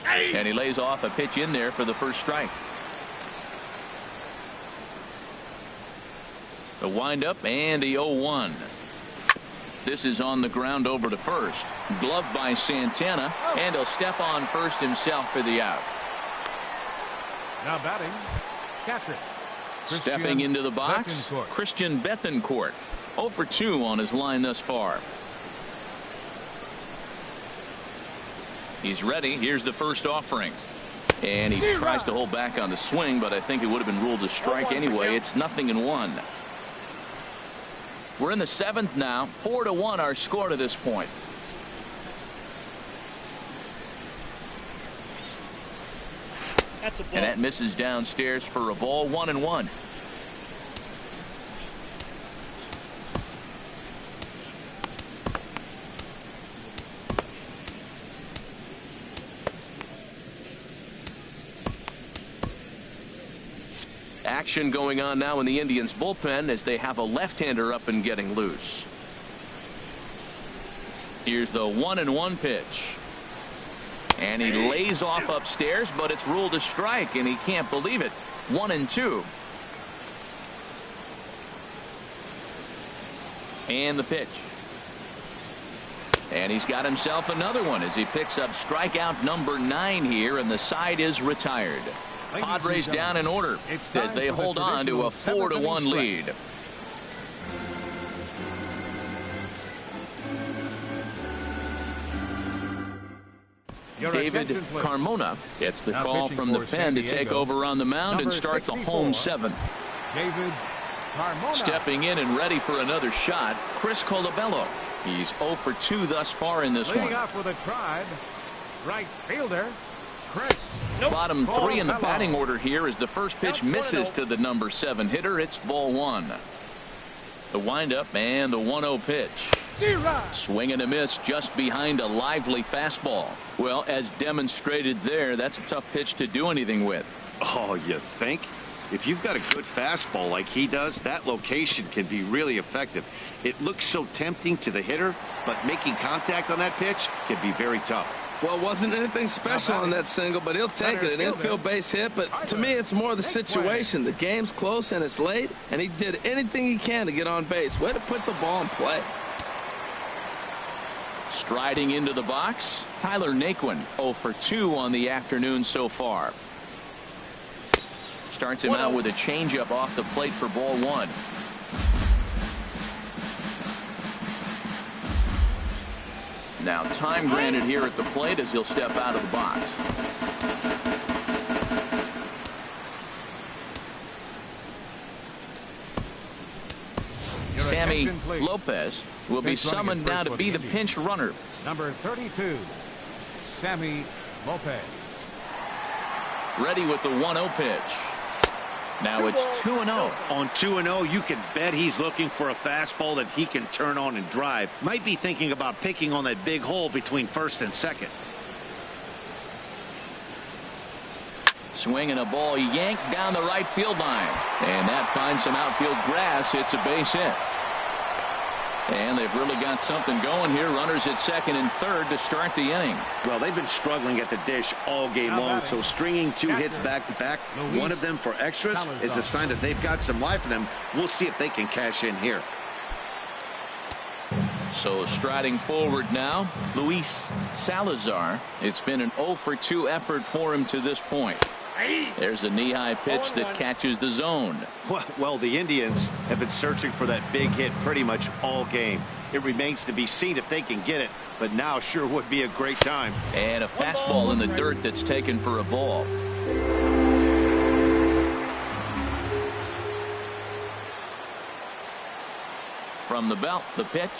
And he lays off a pitch in there for the first strike. The windup and the 0-1. This is on the ground over to first. Gloved by Santana, and he'll step on first himself for the out. Now batting, catcher. Stepping into the box, Christian Bethancourt. 0 for 2 on his line thus far. He's ready. Here's the first offering. And he tries to hold back on the swing, but I think it would have been ruled a strike anyway. It's 0-1. We're in the 7th now. 4-1 our score to this point. And that misses downstairs for a ball. 1-1. Action going on now in the Indians bullpen as they have a left-hander up and getting loose. Here's the 1-1 pitch. And he lays off upstairs, but it's ruled a strike, and he can't believe it. 1-2. And the pitch. And he's got himself another one as he picks up strikeout number 9 here, and the side is retired. Padres down in order as they hold on to a 4-1 lead. David Carmona gets the call from the pen to take over on the mound and start the home 7th. David Carmona. Stepping in and ready for another shot, Chris Colabello. He's 0 for 2 thus far in this one. Leading off with a tribe, right fielder, Chris. Bottom 3 in the batting order here as the first pitch misses to the number 7 hitter. It's ball 1. The windup and the 1-0 pitch. Swing and a miss just behind a lively fastball. Well, as demonstrated there, that's a tough pitch to do anything with. Oh, you think? If you've got a good fastball like he does, that location can be really effective. It looks so tempting to the hitter, but making contact on that pitch can be very tough. Well, it wasn't anything special on that single, but he'll take it. An infield base hit, but to me, it's more the situation. The game's close and it's late, and he did anything he can to get on base. Way to put the ball in play. Striding into the box, Tyler Naquin, 0 for 2 on the afternoon so far. Starts him out with a changeup off the plate for ball 1. Now time granted here at the plate as he'll step out of the box. Sammy Lopez will be summoned now to be the pinch runner. Number 32, Sammy Lopez. Ready with the 1-0 pitch. Now it's 2-0. On 2-0, you can bet he's looking for a fastball that he can turn on and drive. Might be thinking about picking on that big hole between first and second. Swing and a ball yanked down the right field line. And that finds some outfield grass. It's a base hit. And they've really got something going here. Runners at second and third to start the inning. Well, they've been struggling at the dish all game long, so stringing 2 hits back-to-back, one of them for extras, is a sign that they've got some life in them. We'll see if they can cash in here. So striding forward now, Luis Salazar. It's been an 0 for 2 effort for him to this point. There's a knee-high pitch that catches the zone. Well, the Indians have been searching for that big hit pretty much all game. It remains to be seen if they can get it, but now sure would be a great time. And a fastball in the dirt that's taken for a ball. From the belt, the pitch.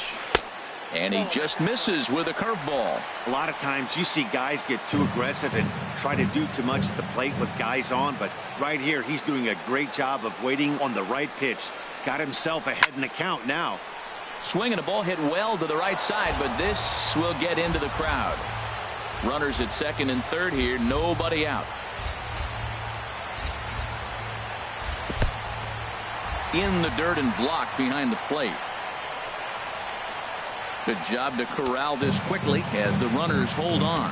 And he just misses with a curveball. A lot of times you see guys get too aggressive and try to do too much at the plate with guys on, but right here he's doing a great job of waiting on the right pitch. Got himself ahead in the count now. Swing and a ball hit well to the right side, but this will get into the crowd. Runners at second and third here, nobody out. In the dirt and blocked behind the plate. Good job to corral this quickly as the runners hold on.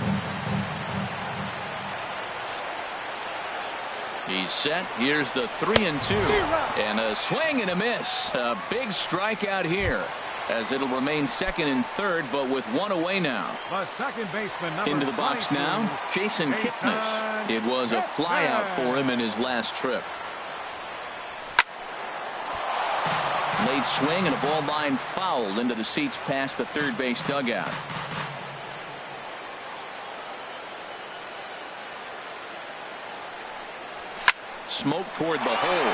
He's set. Here's the 3-2. And a swing and a miss. A big strikeout here as it'll remain second and third, but with one away now. The second baseman, number into the box 22, now, Jason Kipnis. It was a flyout for him in his last trip. Late swing and a ball line fouled into the seats past the third base dugout. Smoke toward the hole.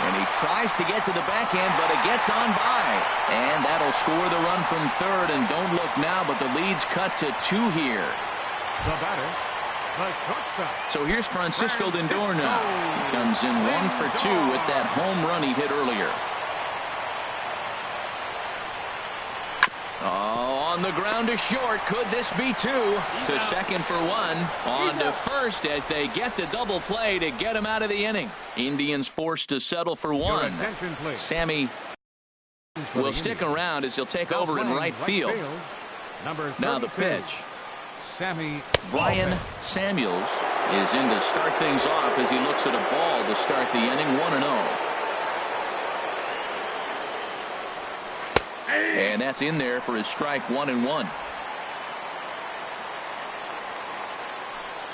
And he tries to get to the backhand, but it gets on by. And that'll score the run from third. And don't look now, but the lead's cut to 2 here. The batter, the shortstop. So here's Francisco Lindor now. He comes in 1 for 2 with that home run he hit earlier. Oh, on the ground to short. Could this be two? To second for one. On to first as they get the double play to get him out of the inning. Indians forced to settle for one. Sammy will stick around as he'll take over in right field. Now the pitch. Brian Samuels is in to start things off as he looks at a ball to start the inning. 1-0. And that's in there for his strike. 1-1.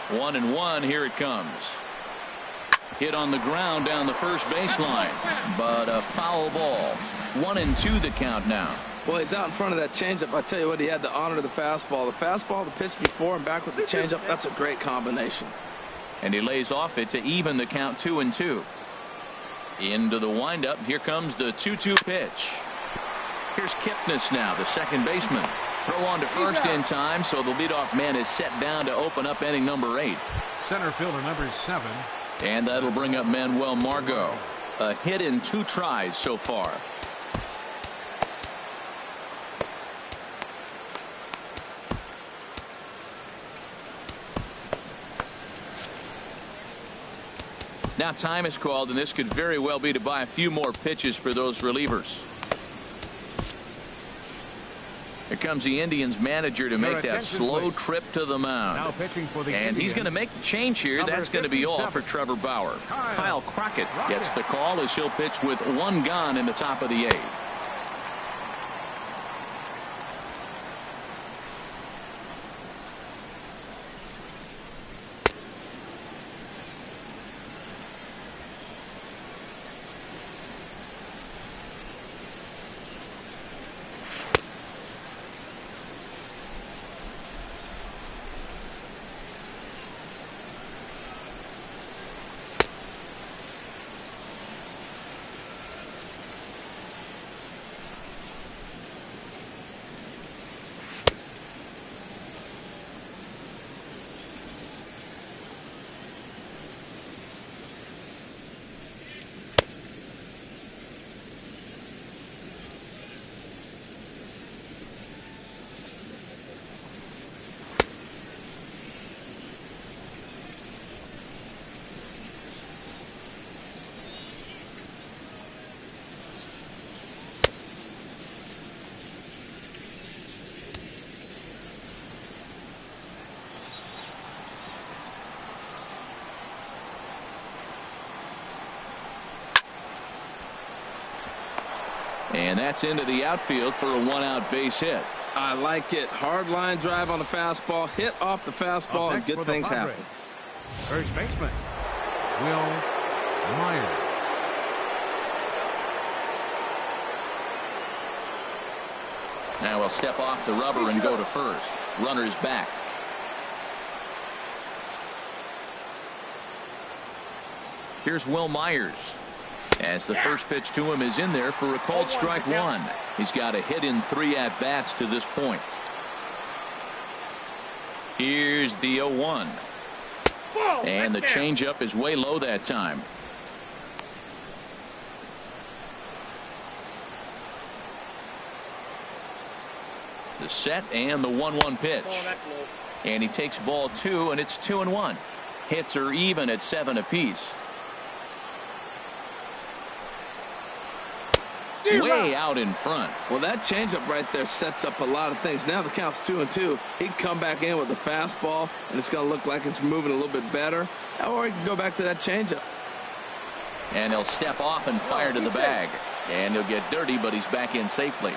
1-1. Here it comes. Hit on the ground down the first baseline, but a foul ball. 1-2 the count now. Well, he's out in front of that changeup. I tell you what, he had to honor the fastball. The fastball, the pitch before and back with the changeup, that's a great combination. And he lays off it to even the count. 2-2. Into the windup. Here comes the 2-2 pitch. Here's Kipnis now, the second baseman. Throw on to first in time, so the leadoff man is set down to open up inning number 8. Center fielder number 7. And that'll bring up Manuel Margot. A hit in 2 tries so far. Now time is called, and this could very well be to buy a few more pitches for those relievers. Here comes the Indians manager to make that slow trip to the mound. And he's going to make the change here. That's going to be all for Trevor Bauer. Kyle Crockett gets the call as he'll pitch with 1 gone in the top of the 8th. And that's into the outfield for a 1-out base hit. I like it. Hard line drive on the fastball. Hit off the fastball and good things happen. First baseman, Will Myers. Now we'll step off the rubber and go to first. Runner's back. Here's Will Myers. As the first pitch to him is in there for a called strike 1. He's got a hit in 3 at-bats to this point. Here's the 0-1. And the changeup is way low that time. The set and the 1-1 pitch. And he takes ball 2, and it's 2-1. Hits are even at 7 apiece. Way out in front. Well, that changeup right there sets up a lot of things. Now the count's 2-2. He can come back in with a fastball, and it's going to look like it's moving a little bit better. Or he can go back to that changeup. And he'll step off and fire to the bag. And he'll get dirty, but he's back in safely.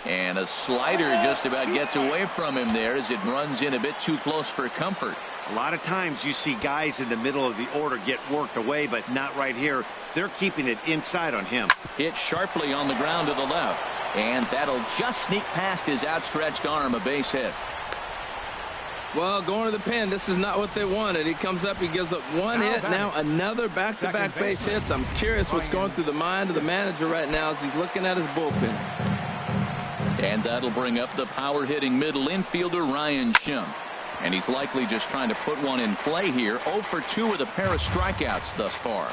And a slider just about gets away from him there as it runs in a bit too close for comfort. A lot of times you see guys in the middle of the order get worked away, but not right here. They're keeping it inside on him. Hit sharply on the ground to the left. And that'll just sneak past his outstretched arm, a base hit. Well, going to the pen, this is not what they wanted. He comes up, he gives up 1 hit, now another back-to-back base hits. I'm curious what's going through the mind of the manager right now as he's looking at his bullpen. And that'll bring up the power-hitting middle infielder Ryan Schimpf. And he's likely just trying to put one in play here. 0 for 2 with a pair of strikeouts thus far.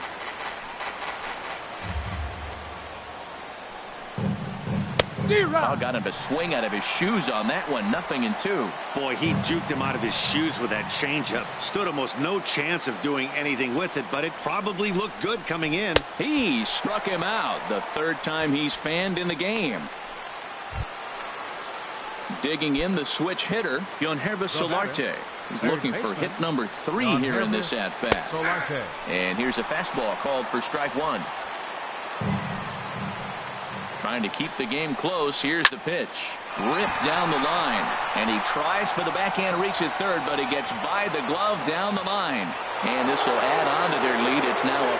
Oh, got him to swing out of his shoes on that one. 0-2. Boy, he juked him out of his shoes with that changeup. Stood almost no chance of doing anything with it, but it probably looked good coming in. He struck him out. The third time he's fanned in the game. Digging in the switch hitter, Yonhervis Solarte. He's looking for hit number 3 here in this at-bat. And here's a fastball called for strike 1. Trying to keep the game close. Here's the pitch. Ripped down the line. And he tries for the backhand reach at third, but he gets by the glove down the line. And this will add on to their lead. It's now a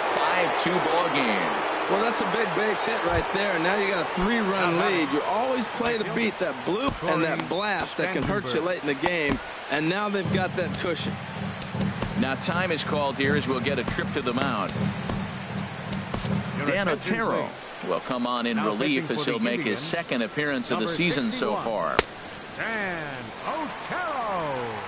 5-2 ball game. Well, that's a big base hit right there. Now you got a 3-run lead. You always play to beat that bloop and that blast that can hurt you late in the game. And now they've got that cushion. Now time is called here as we'll get a trip to the mound. Dan Otero will come on in relief as he'll make his second appearance of the season so far. Dan Otero.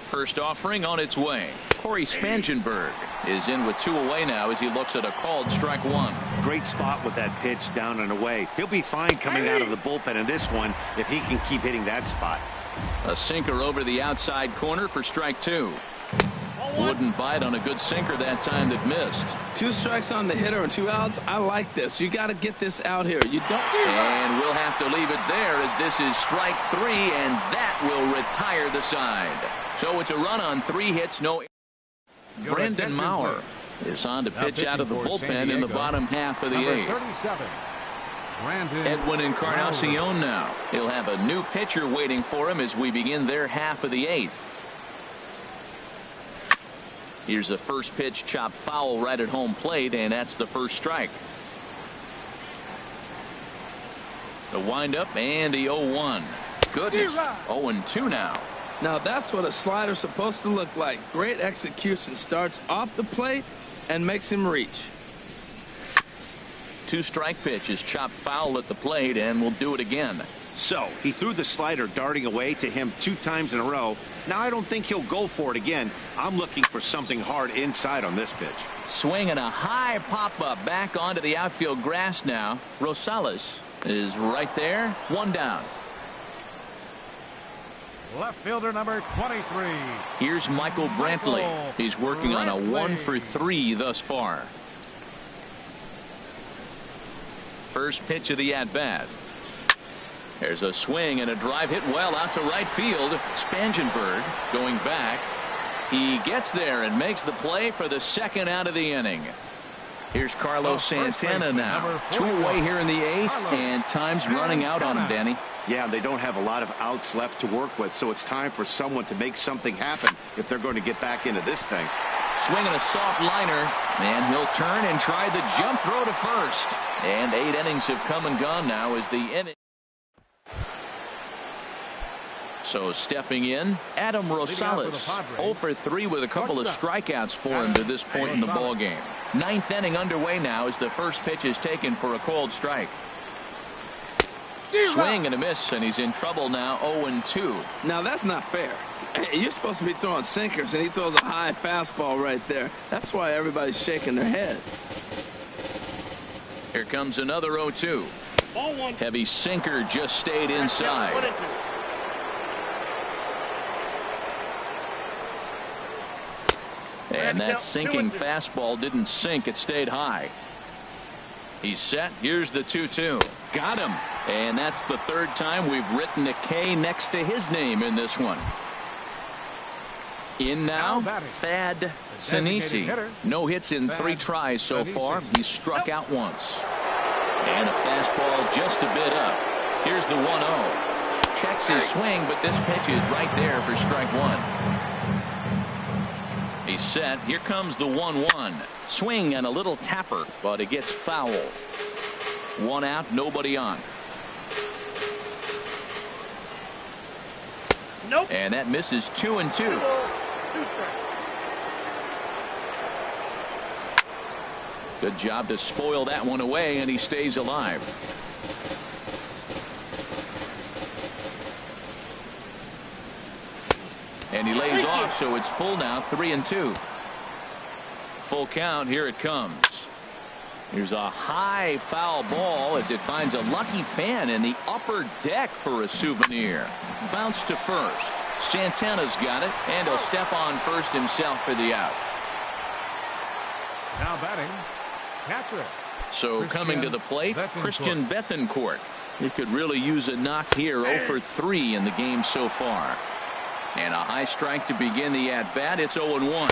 First offering on its way. Corey Spangenberg is in with 2 away now as he looks at a called strike 1. Great spot with that pitch down and away. He'll be fine coming out of the bullpen in this one if he can keep hitting that spot. A sinker over the outside corner for strike 2. Wouldn't bite on a good sinker that time that missed. 2 strikes on the hitter and 2 outs. I like this. You got to get this out here. You don't. And we'll have to leave it there as this is strike 3, and that will retire the side. So it's a run on 3 hits, no. Brandon Maurer is on to pitch out of the bullpen in the bottom half of the 8th. Edwin Encarnacion now. He'll have a new pitcher waiting for him as we begin their half of the 8th. Here's the first pitch, chopped foul right at home plate, and that's the first strike. The windup and the 0-1. Goodness, 0-2 now. Now that's what a slider's supposed to look like. Great execution. Starts off the plate and makes him reach. 2 strike pitch is chopped foul at the plate, and we'll do it again. So he threw the slider darting away to him 2 times in a row. Now I don't think he'll go for it again. I'm looking for something hard inside on this pitch. Swing and a high pop-up back onto the outfield grass now. Rosales is right there. 1 down. Left fielder number 23. Here's Michael Brantley. He's working on a 1 for 3 thus far. First pitch of the at-bat. There's a swing and a drive hit well out to right field. Spangenberg going back. He gets there and makes the play for the second out of the inning. Here's Carlos Santana now. 2 away here in the 8th, and time's running out on him, Danny. Yeah, they don't have a lot of outs left to work with, so it's time for someone to make something happen if they're going to get back into this thing. Swinging a soft liner, and he'll turn and try the jump throw to first. And 8 innings have come and gone now as the inning. So stepping in, Adam Rosales, 0 for 3 with a couple of strikeouts for him to this point in the ballgame. 9th inning underway now as the first pitch is taken for a called strike. Swing and a miss, and he's in trouble now. 0-2. Now that's not fair. You're supposed to be throwing sinkers, and he throws a high fastball right there. That's why everybody's shaking their head. Here comes another 0-2. Heavy sinker just stayed inside. And that sinking fastball didn't sink. It stayed high. He's set. Here's the 2-2. Got him. And that's the third time we've written a K next to his name in this one. In now, Thad Sinisi. No hits in 3 tries so far. He's struck out once. And a fastball just a bit up. Here's the 1-0. Checks his swing, but this pitch is right there for strike 1. He's set. Here comes the 1-1. Swing and a little tapper, but it gets foul. 1 out, nobody on. Nope. And that misses 2-2. Good job to spoil that one away, and he stays alive. And he lays off, so it's full now, 3-2. Full count, here it comes. Here's a high foul ball as it finds a lucky fan in the upper deck for a souvenir. Bounce to first. Santana's got it, and he'll step on first himself for the out. Now batting, catcher. So coming to the plate, Christian Bethancourt. He could really use a knock here. 0 for 3 in the game so far. And a high strike to begin the at-bat. It's 0-1.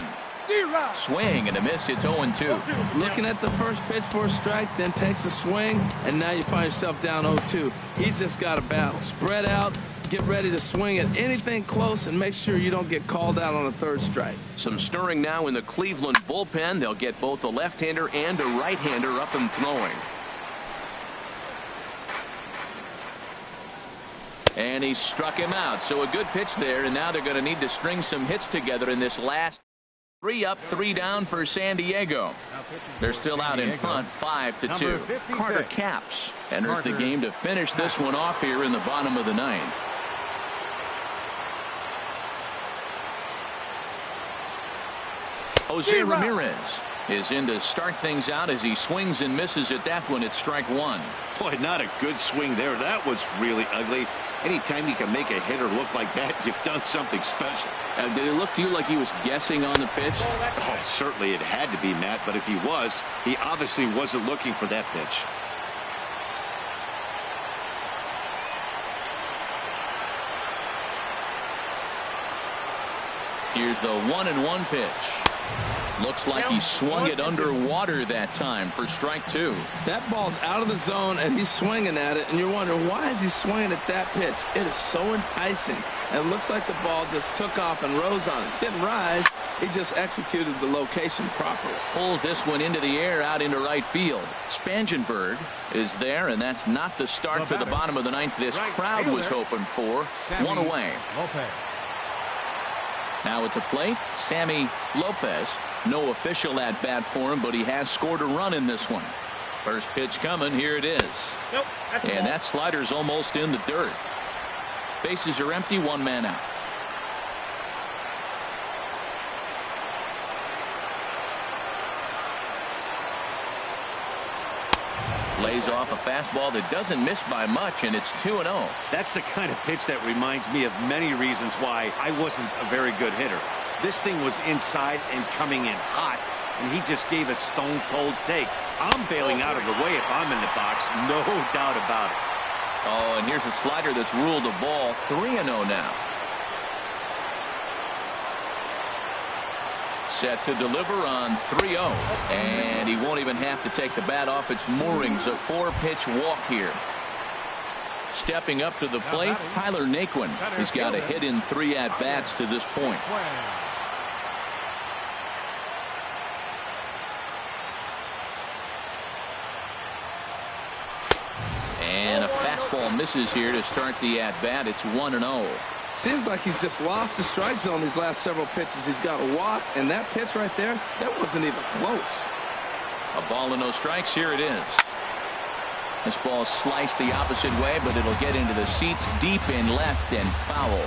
Swing and a miss. It's 0-2. Looking at the first pitch for a strike, then takes a swing, and now you find yourself down 0-2. He's just got a battle. Spread out, get ready to swing at anything close, and make sure you don't get called out on a 3rd strike. Some stirring now in the Cleveland bullpen. They'll get both a left-hander and a right-hander up and throwing. And he struck him out. So a good pitch there, and now they're going to need to string some hits together in this last. 3 up, 3 down for San Diego. They're still out in front, 5-2. Carter Capps enters the game to finish this one off here in the bottom of the 9th. Jose Ramirez is in to start things out as he swings and misses at that one. It's strike 1. Boy, not a good swing there. That was really ugly. Anytime you can make a hitter look like that, you've done something special. Did it look to you like he was guessing on the pitch? Oh, certainly it had to be, Matt, but if he was, he obviously wasn't looking for that pitch. Here's the 1-1 pitch. Looks like he swung it underwater that time for strike 2. That ball's out of the zone, and he's swinging at it, and you're wondering, why is he swinging at that pitch? It is so enticing. And it looks like the ball just took off and rose on it. Didn't rise. He just executed the location properly. Pulls this one into the air out into right field. Spangenberg is there, and that's not the start to the bottom of the 9th this crowd was hoping for. 1 away. Now at the plate, Sammy Lopez. No official at bat for him, but he has scored a run in this one. First pitch coming. Here it is. Nope, and that slider's almost in the dirt. Bases are empty. 1 man out. Lays off a fastball that doesn't miss by much, and it's 2-0. That's the kind of pitch that reminds me of many reasons why I wasn't a very good hitter. This thing was inside and coming in hot, and he just gave a stone-cold take. I'm bailing out of the way if I'm in the box, no doubt about it. Oh, and here's a slider that's ruled a ball. 3-0 now. Set to deliver on 3-0, and he won't even have to take the bat off its moorings. A 4-pitch walk here. Stepping up to the plate, Tyler Naquin. He's got a hit in 3 at-bats to this point. And a fastball misses here to start the at-bat. It's 1-0. Seems like he's just lost the strike zone these last several pitches. He's got a walk, and that pitch right there, that wasn't even close. A ball and no strikes. Here it is. This ball sliced the opposite way, but it'll get into the seats deep in left and foul.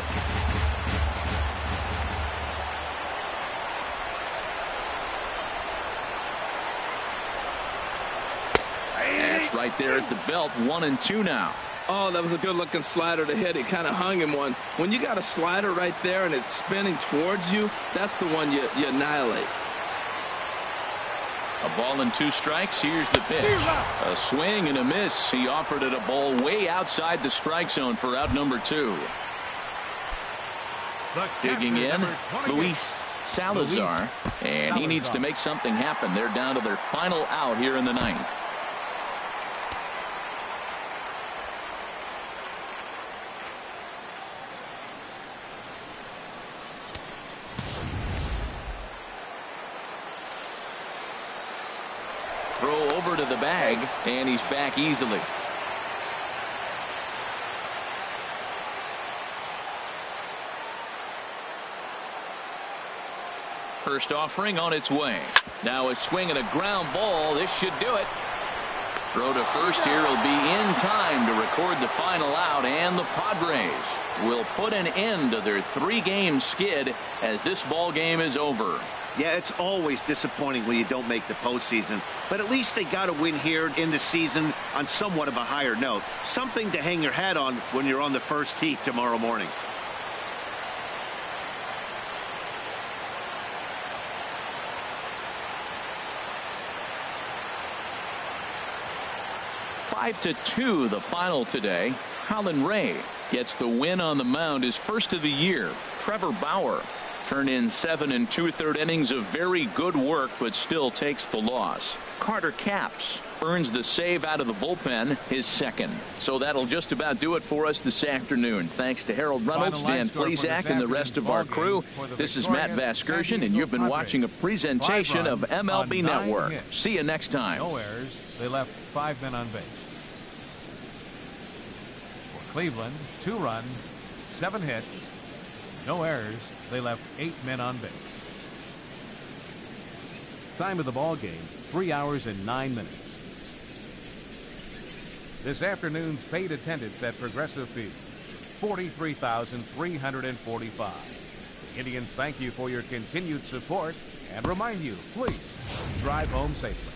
That's right there at the belt. 1-2 now. Oh, that was a good-looking slider to hit. It kind of hung him one. When you got a slider right there and it's spinning towards you, that's the one you annihilate. A ball and 2 strikes. Here's the pitch. A swing and a miss. He offered it a ball way outside the strike zone for out number 2. Digging in, Luis Salazar. And he needs to make something happen. They're down to their final out here in the 9th. Throw over to the bag, and he's back easily. First offering on its way. Now a swing and a ground ball. This should do it. Throw to first here will be in time to record the final out, and the Padres will put an end to their 3-game skid as this ball game is over. Yeah, it's always disappointing when you don't make the postseason, but at least they got a win here in the season on somewhat of a higher note. Something to hang your hat on when you're on the first tee tomorrow morning. Five to 2 the final today. Colin Ray gets the win on the mound, his first of the year. Trevor Bauer turned in 7 2/3 innings of very good work, but still takes the loss. Carter Capps earns the save out of the bullpen, his second. So that'll just about do it for us this afternoon. Thanks to Harold Reynolds, Dan Plesac, and the rest of our crew. This is Matt Vasgersian, and you've been watching a presentation of MLB Network. See you next time. No errors. They left 5 men on base. For Cleveland, 2 runs, 7 hits, no errors. They left 8 men on base. Time of the ball game, 3 hours and 9 minutes. This afternoon's paid attendance at Progressive Field, 43,345. The Indians thank you for your continued support and remind you, please drive home safely.